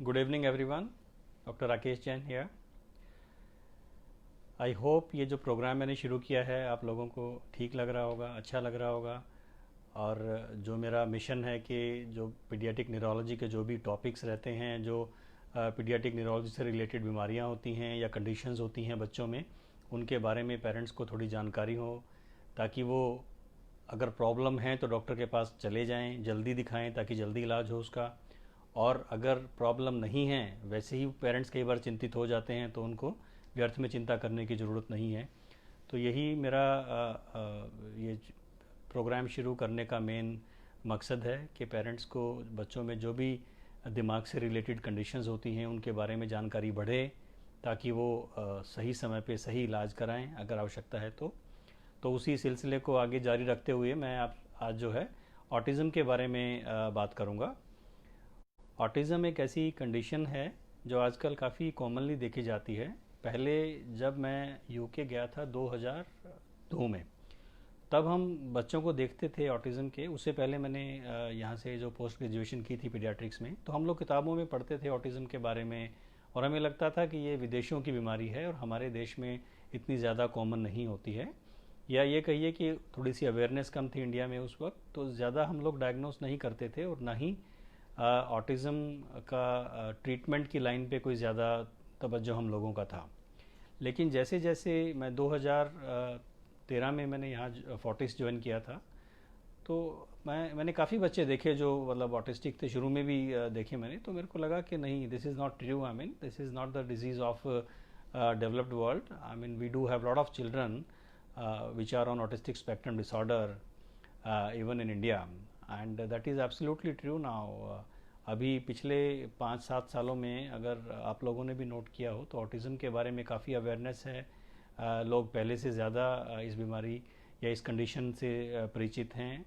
Good evening everyone. Doctor Rakesh Jain here. I hope ये जो programme मैंने शुरू किया है आप लोगों को ठीक लग रहा होगा, अच्छा लग रहा होगा. और जो मेरा मिशन है कि जो पीडियाट्रिक न्यूरोलॉजी के जो भी टॉपिक्स रहते हैं, जो पीडियाट्रिक न्यूरोलॉजी से रिलेटेड बीमारियां होती हैं या कंडीशंस होती हैं बच्चों में, उनके बारे में पेरेंट्स को थोड़ी जानकारी हो, ताकि वो अगर प्रॉब्लम है तो डॉक्टर के पास चले जाएं, जल्दी दिखाएं ताकि जल्दी इलाज हो उसका. और अगर प्रॉब्लम नहीं है, वैसे ही पेरेंट्स कई बार चिंतित हो जाते हैं, तो उनको व्यर्थ में चिंता करने की ज़रूरत नहीं है. तो यही मेरा ये प्रोग्राम शुरू करने का मेन मकसद है कि पेरेंट्स को बच्चों में जो भी दिमाग से रिलेटेड कंडीशंस होती हैं उनके बारे में जानकारी बढ़े, ताकि वो सही समय पे सही इलाज कराएं अगर आवश्यकता है तो उसी सिलसिले को आगे जारी रखते हुए मैं आज जो है ऑटिज़म के बारे में बात करूँगा. ऑटिज़म एक ऐसी कंडीशन है जो आजकल काफ़ी कॉमनली देखी जाती है. पहले जब मैं यूके गया था 2002 में, तब हम बच्चों को देखते थे ऑटिज़म के. उससे पहले मैंने यहाँ से जो पोस्ट ग्रेजुएशन की थी पीडियाट्रिक्स में, तो हम लोग किताबों में पढ़ते थे ऑटिज़म के बारे में, और हमें लगता था कि ये विदेशों की बीमारी है और हमारे देश में इतनी ज़्यादा कॉमन नहीं होती है. या ये कहिए कि थोड़ी सी अवेयरनेस कम थी इंडिया में उस वक्त, तो ज़्यादा हम लोग डायग्नोस नहीं करते थे और ना ही ऑटिज़म का ट्रीटमेंट की लाइन पे कोई ज़्यादा तवज्जो हम लोगों का था. लेकिन जैसे जैसे मैं 2013 में मैंने यहाँ फोर्टिस ज्वाइन किया था, तो मैंने काफ़ी बच्चे देखे जो मतलब ऑटिस्टिक थे. शुरू में भी देखे मैंने, तो मेरे को लगा कि नहीं, this is not true. I mean this is not the disease of developed world. I mean we do have lot of children which are on autistic spectrum disorder even in India, and that is absolutely true now. अभी पिछले 5-7 सालों में अगर आप लोगों ने भी note किया हो तो ऑटिज़म के बारे में काफ़ी अवेयरनेस है. लोग पहले से ज़्यादा इस बीमारी या इस कंडीशन से परिचित हैं.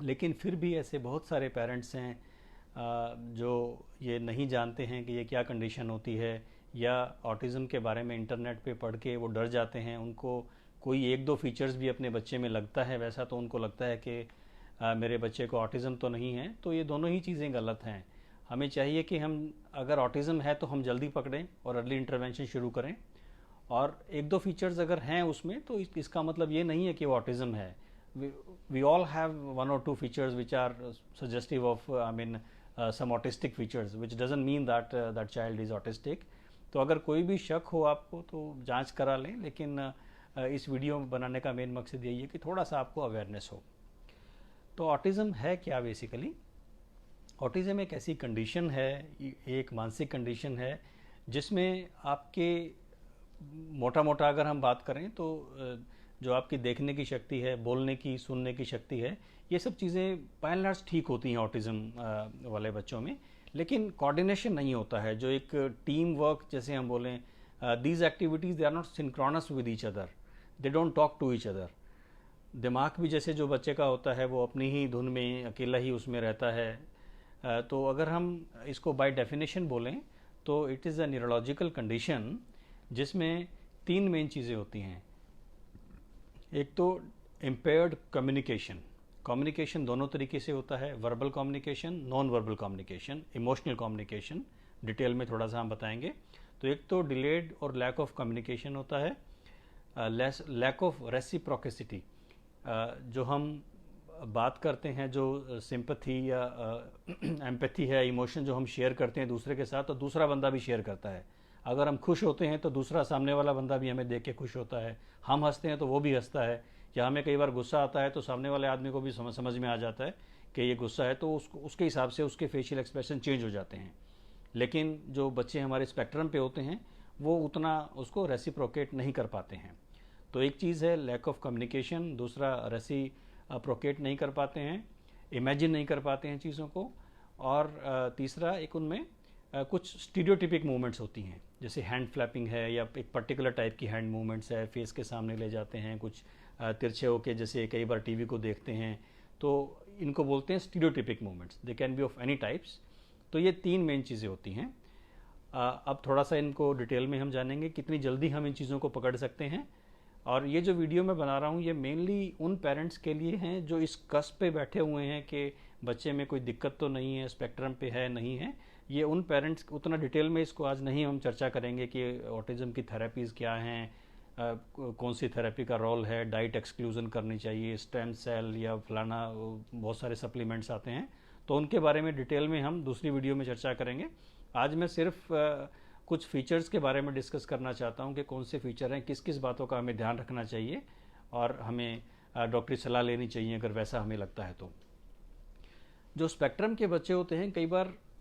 लेकिन फिर भी ऐसे बहुत सारे पेरेंट्स हैं जो ये नहीं जानते हैं कि ये क्या कंडीशन होती है, या ऑटिज़म के बारे में इंटरनेट पे पढ़ के वो डर जाते हैं. उनको कोई एक दो फीचर्स भी अपने बच्चे में लगता है वैसा, तो उनको लगता है कि मेरे बच्चे को ऑटिज़म तो नहीं है. तो ये दोनों ही चीज़ें गलत हैं. हमें चाहिए कि हम अगर ऑटिज़म है तो हम जल्दी पकड़ें और अर्ली इंटरवेंशन शुरू करें. और एक दो फीचर्स अगर हैं उसमें, तो इसका मतलब ये नहीं है कि वो ऑटिज़म है. We all have 1 or 2 features which are suggestive of I mean some autistic features, which doesn't mean that child is autistic. तो अगर कोई भी शक हो आपको तो जांच करा लें. लेकिन इस वीडियो बनाने का मेन मकसद यही है कि थोड़ा सा आपको अवेयरनेस हो. तो ऑटिज़म है क्या बेसिकली? ऑटिज़म एक ऐसी कंडीशन है, एक मानसिक कंडीशन है जिसमें आपके मोटा मोटा अगर हम बात करें तो जो आपकी देखने की शक्ति है, बोलने की, सुनने की शक्ति है, ये सब चीज़ें बाय एंड लार्ज ठीक होती हैं ऑटिज़म वाले बच्चों में. लेकिन कोऑर्डिनेशन नहीं होता है. जो एक टीम वर्क जैसे हम बोलें, these activities they are not synchronous with each other, they don't talk to each other. दिमाग भी जैसे जो बच्चे का होता है वो अपनी ही धुन में अकेला ही उसमें रहता है. तो अगर हम इसको बाय डेफिनेशन बोलें तो it is a neurological condition जिसमें 3 मेन चीज़ें होती हैं. एक तो इम्पेयर्ड कम्युनिकेशन. कम्युनिकेशन दोनों तरीके से होता है, verbal communication, non verbal communication, emotional communication. Detail में थोड़ा सा हम बताएंगे. तो एक तो डिलेड और लैक ऑफ कम्युनिकेशन होता है, लैक ऑफ रेसिप्रोकेसिटी. जो हम बात करते हैं, जो सिंपैथी या एम्पैथी है, इमोशन जो हम शेयर करते हैं दूसरे के साथ, तो दूसरा बंदा भी शेयर करता है. अगर हम खुश होते हैं तो दूसरा सामने वाला बंदा भी हमें देख के खुश होता है. हम हंसते हैं तो वो भी हंसता है. या हमें कई बार गुस्सा आता है तो सामने वाले आदमी को भी समझ में आ जाता है कि ये गुस्सा है, तो उसके हिसाब से उसके फेशियल एक्सप्रेशन चेंज हो जाते हैं. लेकिन जो बच्चे हमारे स्पेक्ट्रम पे होते हैं वो उतना उसको रेसिप्रोकेट नहीं कर पाते हैं. तो एक चीज़ है लैक ऑफ कम्युनिकेशन, दूसरा रेसिप्रोकेट नहीं कर पाते हैं, इमेजिन नहीं कर पाते हैं चीज़ों को, और तीसरा एक उनमें कुछ स्टीरियोटिपिक मूवमेंट्स होती हैं, जैसे हैंड फ्लैपिंग है या एक पर्टिकुलर टाइप की हैंड मूवमेंट्स है, फेस के सामने ले जाते हैं, कुछ तिरछे होके जैसे कई बार टीवी को देखते हैं, तो इनको बोलते हैं stereotypic movements. They can be of any types. तो ये 3 मेन चीज़ें होती हैं. अब थोड़ा सा इनको डिटेल में हम जानेंगे कितनी जल्दी हम इन चीज़ों को पकड़ सकते हैं. और ये जो वीडियो मैं बना रहा हूँ ये मेनली उन पेरेंट्स के लिए हैं जो इस कस्प पे बैठे हुए हैं कि बच्चे में कोई दिक्कत तो नहीं है, स्पेक्ट्रम पे है नहीं है, ये उन पेरेंट्स, उतना डिटेल में इसको आज नहीं हम चर्चा करेंगे कि ऑटिज्म की थेरेपीज़ क्या हैं, कौन सी थेरेपी का रोल है, डाइट एक्सक्लूजन करनी चाहिए, स्टेम सेल या फलाना बहुत सारे सप्लीमेंट्स आते हैं, तो उनके बारे में डिटेल में हम दूसरी वीडियो में चर्चा करेंगे। आज मैं सिर्फ कुछ फीचर्स के बारे में डिस्कस करना चाहता हूं कि कौन से फीचर हैं, किस किस बातों का हमें ध्यान रखना चाहिए और हमें डॉक्टरी सलाह लेनी चाहिए अगर वैसा हमें लगता है। तो जो स्पेक्ट्रम के बच्चे होते हैं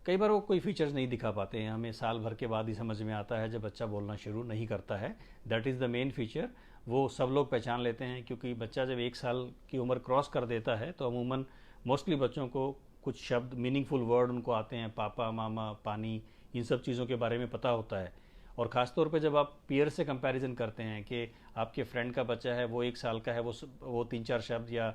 कई बार वो कोई फीचर्स नहीं दिखा पाते हैं, हमें साल भर के बाद ही समझ में आता है जब बच्चा बोलना शुरू नहीं करता है। That is the main feature, वो सब लोग पहचान लेते हैं, क्योंकि बच्चा जब 1 साल की उम्र क्रॉस कर देता है तो अमूमन मोस्टली बच्चों को कुछ शब्द, मीनिंगफुल वर्ड उनको आते हैं, पापा, मामा, पानी, इन सब चीज़ों के बारे में पता होता है। और ख़ास तौर पे जब आप पीयर से कंपैरिजन करते हैं कि आपके फ्रेंड का बच्चा है, वो 1 साल का है, वो 3-4 शब्द या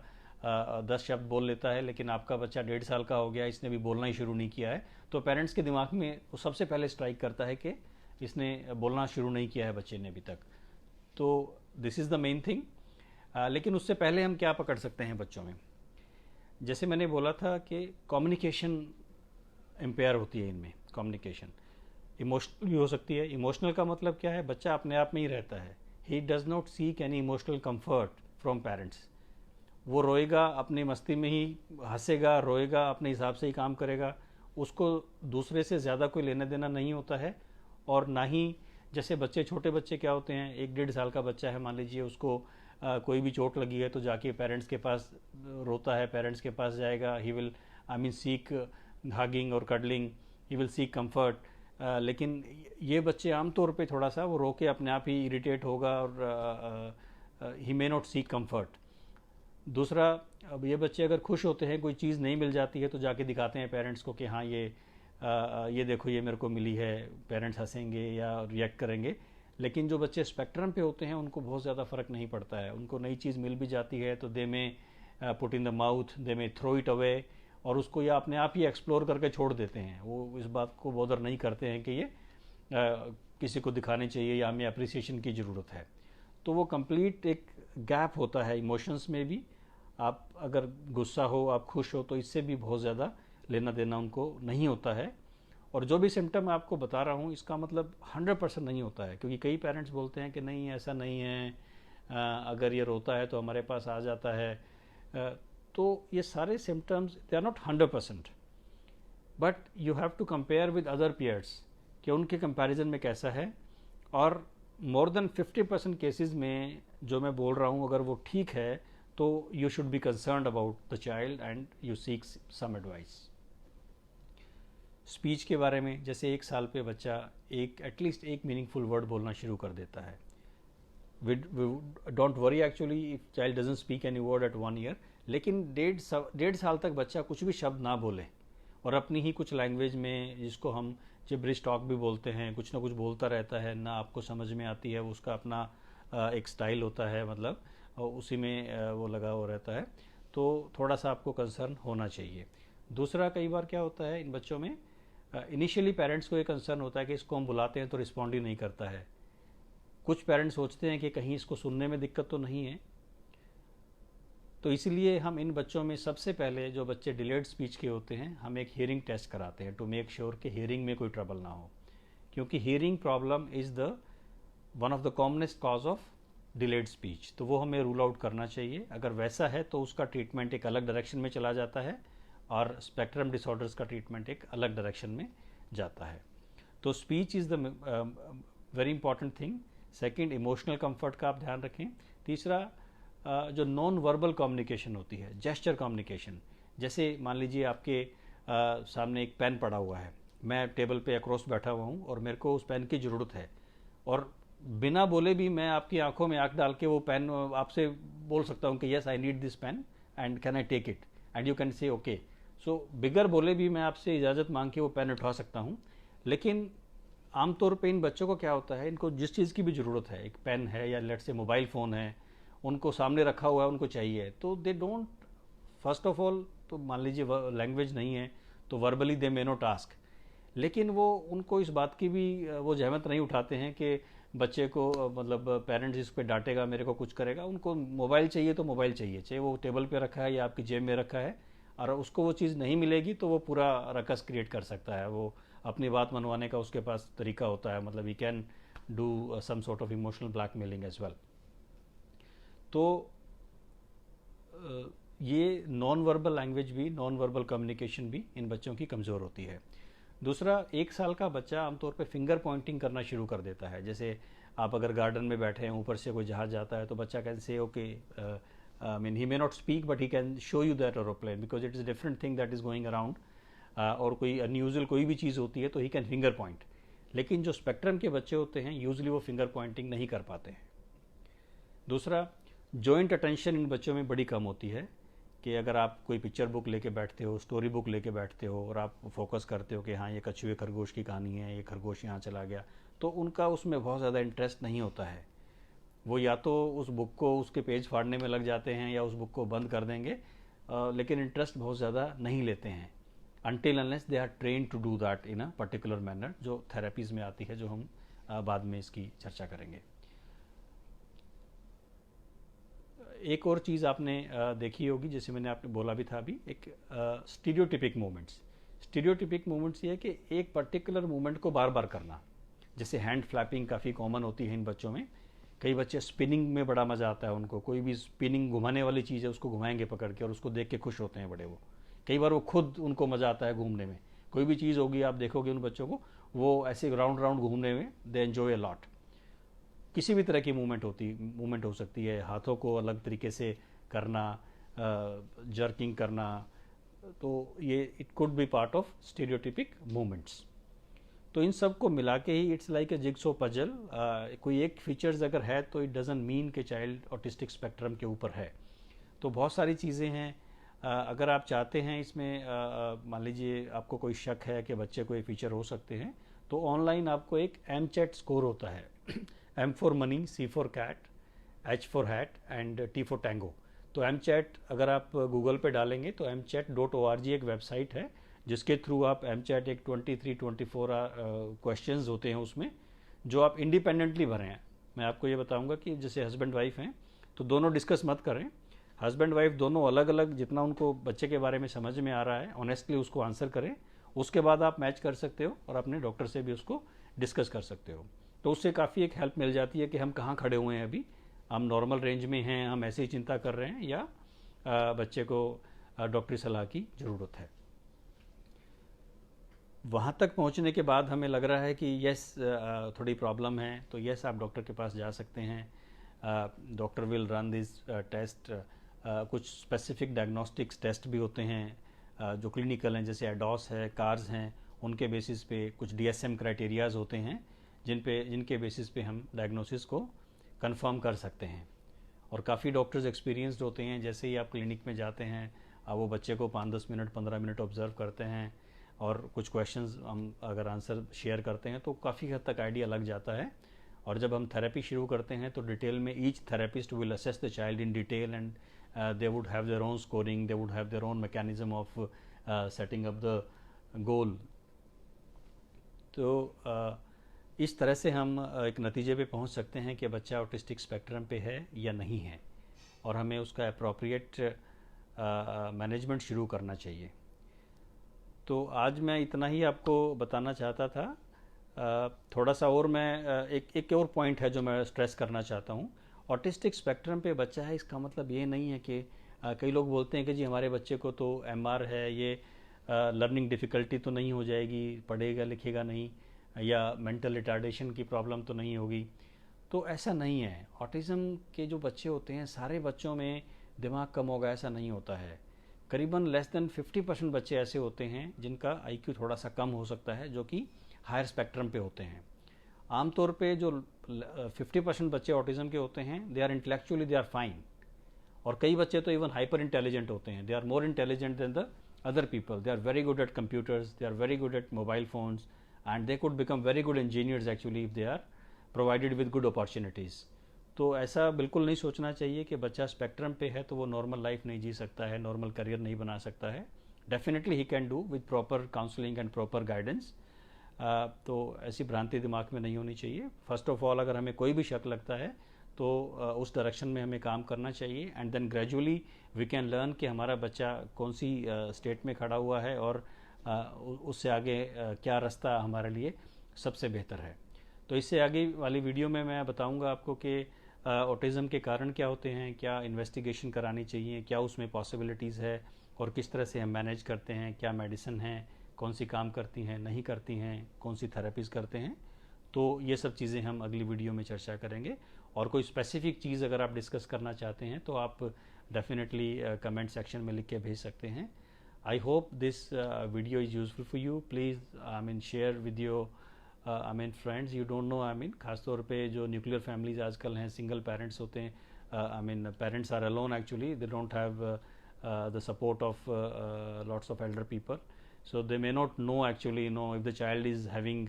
10 शब्द बोल लेता है, लेकिन आपका बच्चा 1.5 साल का हो गया, इसने भी बोलना ही शुरू नहीं किया है, तो पेरेंट्स के दिमाग में वो सबसे पहले स्ट्राइक करता है कि इसने बोलना शुरू नहीं किया है बच्चे ने अभी तक। तो this is the main thing. लेकिन उससे पहले हम क्या पकड़ सकते हैं बच्चों में? जैसे मैंने बोला था कि कम्युनिकेशन इम्पेयर होती है इनमें। कम्युनिकेशन इमोशनल भी हो सकती है। इमोशनल का मतलब क्या है? बच्चा अपने आप में ही रहता है, he does not seek any emotional comfort from parents. वो रोएगा अपनी मस्ती में ही, हंसेगा, रोएगा, अपने हिसाब से ही काम करेगा, उसको दूसरे से ज़्यादा कोई लेना देना नहीं होता है। और ना ही जैसे बच्चे, छोटे बच्चे क्या होते हैं, 1-1.5 साल का बच्चा है मान लीजिए, उसको कोई भी चोट लगी है तो जाके पेरेंट्स के पास रोता है, पेरेंट्स के पास जाएगा, ही विल सीक हगिंग और cuddling, he will seek comfort. लेकिन ये बच्चे आमतौर पे थोड़ा सा वो रो के अपने आप ही इरिटेट होगा और ही मे नॉट सीक कंफर्ट। दूसरा, अब ये बच्चे अगर खुश होते हैं, कोई चीज़ नहीं मिल जाती है तो जाके दिखाते हैं पेरेंट्स को कि हाँ ये देखो ये मेरे को मिली है, पेरेंट्स हंसेंगे या रिएक्ट करेंगे। लेकिन जो बच्चे स्पेक्ट्रम पे होते हैं उनको बहुत ज़्यादा फ़र्क नहीं पड़ता है, उनको नई चीज़ मिल भी जाती है तो दे में पुट इन द माउथ, दे में थ्रो इट अवे, और उसको या अपने आप ही एक्सप्लोर करके छोड़ देते हैं। वो इस बात को बॉदर नहीं करते हैं कि ये किसी को दिखाने चाहिए या हमें अप्रिसिएशन की ज़रूरत है। तो वो कंप्लीट एक गैप होता है इमोशंस में भी। आप अगर गुस्सा हो, आप खुश हो, तो इससे भी बहुत ज़्यादा लेना देना उनको नहीं होता है। और जो भी सिम्टम मैं आपको बता रहा हूँ इसका मतलब 100% नहीं होता है, क्योंकि कई पेरेंट्स बोलते हैं कि नहीं ऐसा नहीं है, अगर ये रोता है तो हमारे पास आ जाता है। तो ये सारे symptoms they are not 100%, but you have to compare with other peers कि उनके कंपैरिजन में कैसा है। और मोर देन 50% केसेस में जो मैं बोल रहा हूँ अगर वो ठीक है तो you should be concerned about the child and you seek some advice. Speech के बारे में, जैसे 1 साल पे बच्चा एटलीस्ट एक मीनिंगफुल वर्ड बोलना शुरू कर देता है। Don't worry actually if child doesn't speak any word at 1 year, लेकिन 1.5 साल तक बच्चा कुछ भी शब्द ना बोले और अपनी ही कुछ लैंग्वेज में, जिसको हम जिब्रिश टॉक भी बोलते हैं, कुछ ना कुछ बोलता रहता है, ना आपको समझ में आती है, उसका अपना एक स्टाइल होता है, मतलब उसी में वो लगा हुआ रहता है, तो थोड़ा सा आपको कंसर्न होना चाहिए। दूसरा, कई बार क्या होता है इन बच्चों में, इनिशियली पेरेंट्स को ये कंसर्न होता है कि इसको हम बुलाते हैं तो रिस्पॉन्ड ही नहीं करता है। कुछ पेरेंट्स सोचते हैं कि कहीं इसको सुनने में दिक्कत तो नहीं है, तो इसलिए हम इन बच्चों में सबसे पहले, जो बच्चे डिलेड स्पीच के होते हैं, हम एक हियरिंग टेस्ट कराते हैं टू मेक श्योर कि हियरिंग में कोई ट्रबल ना हो, क्योंकि hearing problem is the one of the commonest cause of delayed speech. तो वो हमें रूल आउट करना चाहिए। अगर वैसा है तो उसका ट्रीटमेंट एक अलग डायरेक्शन में चला जाता है और स्पेक्ट्रम डिसऑर्डर्स का ट्रीटमेंट एक अलग डायरेक्शन में जाता है। तो speech is the very important thing. Second, emotional comfort का आप ध्यान रखें। तीसरा, जो नॉन वर्बल कम्युनिकेशन होती है, जेस्चर कम्युनिकेशन। जैसे मान लीजिए आपके सामने एक पेन पड़ा हुआ है, मैं टेबल पे अक्रॉस बैठा हुआ हूँ और मेरे को उस पेन की ज़रूरत है, और बिना बोले भी मैं आपकी आंखों में आंख डाल के वो पेन आपसे बोल सकता हूँ कि yes I need this pen and can I take it, and you can say okay. So बिगर बोले भी मैं आपसे इजाज़त मांग के वो पेन उठा सकता हूँ। लेकिन आमतौर पे इन बच्चों को क्या होता है, इनको जिस चीज़ की भी ज़रूरत है, एक पेन है या लेट से मोबाइल फ़ोन है, उनको सामने रखा हुआ है, उनको चाहिए, तो they don't, first of all तो मान लीजिए लैंग्वेज नहीं है तो verbally they may not ask, लेकिन वो उनको इस बात की भी वो जहमत नहीं उठाते हैं कि बच्चे को मतलब पेरेंट्स इस पर डांटेगा, मेरे को कुछ करेगा। उनको मोबाइल चाहिए तो मोबाइल चाहिए, चाहे वो टेबल पे रखा है या आपकी जेब में रखा है, और उसको वो चीज़ नहीं मिलेगी तो वो पूरा रकस क्रिएट कर सकता है, वो अपनी बात मनवाने का उसके पास तरीका होता है, मतलब he can do some sort of emotional blackmailing as well. तो ये नॉन वर्बल लैंग्वेज भी, नॉन वर्बल कम्युनिकेशन भी इन बच्चों की कमज़ोर होती है। दूसरा, 1 साल का बच्चा आमतौर पे फिंगर पॉइंटिंग करना शुरू कर देता है। जैसे आप अगर गार्डन में बैठे हैं, ऊपर से कोई जहाज जाता है, तो बच्चा can say okay, I mean he may not speak but he can show you that aeroplane because it is different thing that is going around. और कोई अनयूजुअल कोई भी चीज़ होती है तो ही कैन फिंगर पॉइंट। लेकिन जो स्पेक्ट्रम के बच्चे होते हैं यूजली वो फिंगर पॉइंटिंग नहीं कर पाते हैं। दूसरा, जॉइंट अटेंशन इन बच्चों में बड़ी कम होती है कि अगर आप कोई पिक्चर बुक लेके बैठते हो, स्टोरी बुक लेके बैठते हो और आप फोकस करते हो कि हाँ ये कछुए खरगोश की कहानी है, ये खरगोश यहाँ चला गया, तो उनका उसमें बहुत ज़्यादा इंटरेस्ट नहीं होता है। वो या तो उस बुक को, उसके पेज फाड़ने में लग जाते हैं या उस बुक को बंद कर देंगे, लेकिन इंटरेस्ट बहुत ज़्यादा नहीं लेते हैं until unless they are trained to do that in a particular manner, जो थेरेपीज़ में आती है, जो हम बाद में इसकी चर्चा करेंगे। एक और चीज़ आपने देखी होगी, जैसे मैंने आपने बोला भी था अभी, एक स्टीरियोटिपिक मूवमेंट्स। स्टीरियोटिपिक मूवमेंट्स ये है कि एक पर्टिकुलर मूवमेंट को बार बार करना। जैसे हैंड फ्लैपिंग काफ़ी कॉमन होती है इन बच्चों में। कई बच्चे स्पिनिंग में बड़ा मज़ा आता है उनको, कोई भी स्पिनिंग घुमाने वाली चीज़ है उसको घुमाएंगे पकड़ के और उसको देख के खुश होते हैं बड़े। वो कई बार वो खुद, उनको मज़ा आता है घूमने में। कोई भी चीज़ होगी आप देखोगे उन बच्चों को, वो ऐसे राउंड राउंड घूमने में दे एंजॉय अ लॉट। किसी भी तरह की मूवमेंट हो सकती है, हाथों को अलग तरीके से करना, जर्किंग करना, तो ये it could be part of stereotypic movements. तो इन सब को मिला के ही it's like a jigsaw puzzle. कोई एक फीचर्स अगर है तो इट डजंट मीन कि चाइल्ड ऑटिस्टिक स्पेक्ट्रम के ऊपर है। तो बहुत सारी चीज़ें हैं। अगर आप चाहते हैं इसमें, मान लीजिए आपको कोई शक है कि बच्चे को ये फीचर हो सकते हैं, तो ऑनलाइन आपको एक एमचैट स्कोर होता है M for money, C for cat, H for hat and T for tango. तो एमचैट अगर आप गूगल पे डालेंगे तो mchat.org एक वेबसाइट है जिसके थ्रू आप एमचैट, एक 23-24 क्वेश्चंस होते हैं उसमें, जो आप इंडिपेंडेंटली भरें हैं। मैं आपको ये बताऊंगा कि जैसे हस्बैंड वाइफ हैं तो दोनों डिस्कस मत करें, हस्बैंड वाइफ दोनों अलग अलग, जितना उनको बच्चे के बारे में समझ में आ रहा है ऑनेस्टली उसको आंसर करें। उसके बाद आप मैच कर सकते हो और अपने डॉक्टर से भी उसको डिस्कस कर सकते हो। तो उससे काफ़ी एक हेल्प मिल जाती है कि हम कहाँ खड़े हुए हैं अभी, हम नॉर्मल रेंज में हैं, हम ऐसे ही चिंता कर रहे हैं, या बच्चे को डॉक्टरी सलाह की ज़रूरत है। वहाँ तक पहुँचने के बाद हमें लग रहा है कि यस थोड़ी प्रॉब्लम है, तो यस आप डॉक्टर के पास जा सकते हैं। Doctor will run this test. कुछ स्पेसिफिक डायग्नोस्टिक्स टेस्ट भी होते हैं जो क्लिनिकल हैं, जैसे एडॉस है, कार्स हैं, उनके बेसिस पे कुछ DSM क्राइटेरियाज होते हैं जिनके बेसिस पे हम डायग्नोसिस को कंफर्म कर सकते हैं। और काफ़ी डॉक्टर्स एक्सपीरियंस्ड होते हैं। जैसे ही आप क्लिनिक में जाते हैं, वो बच्चे को 5-10 मिनट 15 मिनट ऑब्जर्व करते हैं और कुछ क्वेश्चंस हम अगर आंसर शेयर करते हैं तो काफ़ी हद तक आइडिया लग जाता है। और जब हम थेरेपी शुरू करते हैं तो डिटेल में each therapist will assess the child in detail and they would have their own scoring, they would have their own mechanism of setting up the goal. तो इस तरह से हम एक नतीजे पे पहुंच सकते हैं कि बच्चा ऑटिस्टिक स्पेक्ट्रम पे है या नहीं है, और हमें उसका अप्रोप्रिएट मैनेजमेंट शुरू करना चाहिए। तो आज मैं इतना ही आपको बताना चाहता था। थोड़ा सा और मैं एक और पॉइंट है जो मैं स्ट्रेस करना चाहता हूँ। ऑटिस्टिक स्पेक्ट्रम पे बच्चा है, इसका मतलब ये नहीं है कि कई लोग बोलते हैं कि जी हमारे बच्चे को तो MR है, ये लर्निंग डिफ़िकल्टी तो नहीं हो जाएगी, पढ़ेगा लिखेगा नहीं, या मेंटल रिटार्डेशन की प्रॉब्लम तो नहीं होगी। तो ऐसा नहीं है। ऑटिज़म के जो बच्चे होते हैं, सारे बच्चों में दिमाग कम होगा ऐसा नहीं होता है। करीबन लेस देन 50% बच्चे ऐसे होते हैं जिनका IQ थोड़ा सा कम हो सकता है, जो कि हायर स्पेक्ट्रम पे होते हैं। आमतौर पे जो 50% बच्चे ऑटिज्म के होते हैं, they are intellectually they are fine, और कई बच्चे तो इवन हाइपर इंटेलिजेंट होते हैं, they are more intelligent than the other people, they are very good at computers, they are very good at mobile phones, and they could become very good engineers actually if they are provided with good opportunities. तो ऐसा बिल्कुल नहीं सोचना चाहिए कि बच्चा spectrum पे है तो वो नॉर्मल लाइफ नहीं जी सकता है, नॉर्मल करियर नहीं बना सकता है। Definitely he can do with proper counselling and proper guidance. तो ऐसी भ्रांति दिमाग में नहीं होनी चाहिए। फर्स्ट ऑफ ऑल, अगर हमें कोई भी शक लगता है तो उस डायरेक्शन में हमें काम करना चाहिए and then gradually we can learn कि हमारा बच्चा कौन सी स्टेट में खड़ा हुआ है और उससे आगे क्या रास्ता हमारे लिए सबसे बेहतर है। तो इससे आगे वाली वीडियो में मैं बताऊंगा आपको कि ऑटिज़म के कारण क्या होते हैं, क्या इन्वेस्टिगेशन करानी चाहिए, क्या उसमें पॉसिबिलिटीज़ है और किस तरह से हम मैनेज करते हैं, क्या मेडिसिन हैं, कौन सी काम करती हैं, नहीं करती हैं, कौन सी थेरेपीज़ करते हैं। तो ये सब चीज़ें हम अगली वीडियो में चर्चा करेंगे। और कोई स्पेसिफिक चीज़ अगर आप डिस्कस करना चाहते हैं तो आप डेफिनेटली कमेंट सेक्शन में लिख के भेज सकते हैं। I hope this video is useful for you. Please share with your friends you don't know. खास तौर पे जो न्यूक्लियर फैमिलीज आजकल हैं, सिंगल पेरेंट्स होते हैं, parents are alone actually, they don't have the support of lots of elder people, so they may not know actually if the child is having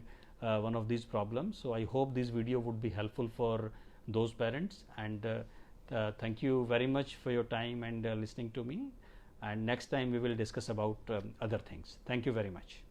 one of these problems. So I hope this video would be helpful for those parents, and thank you very much for your time and listening to me, and next time we will discuss about other things. Thank you very much.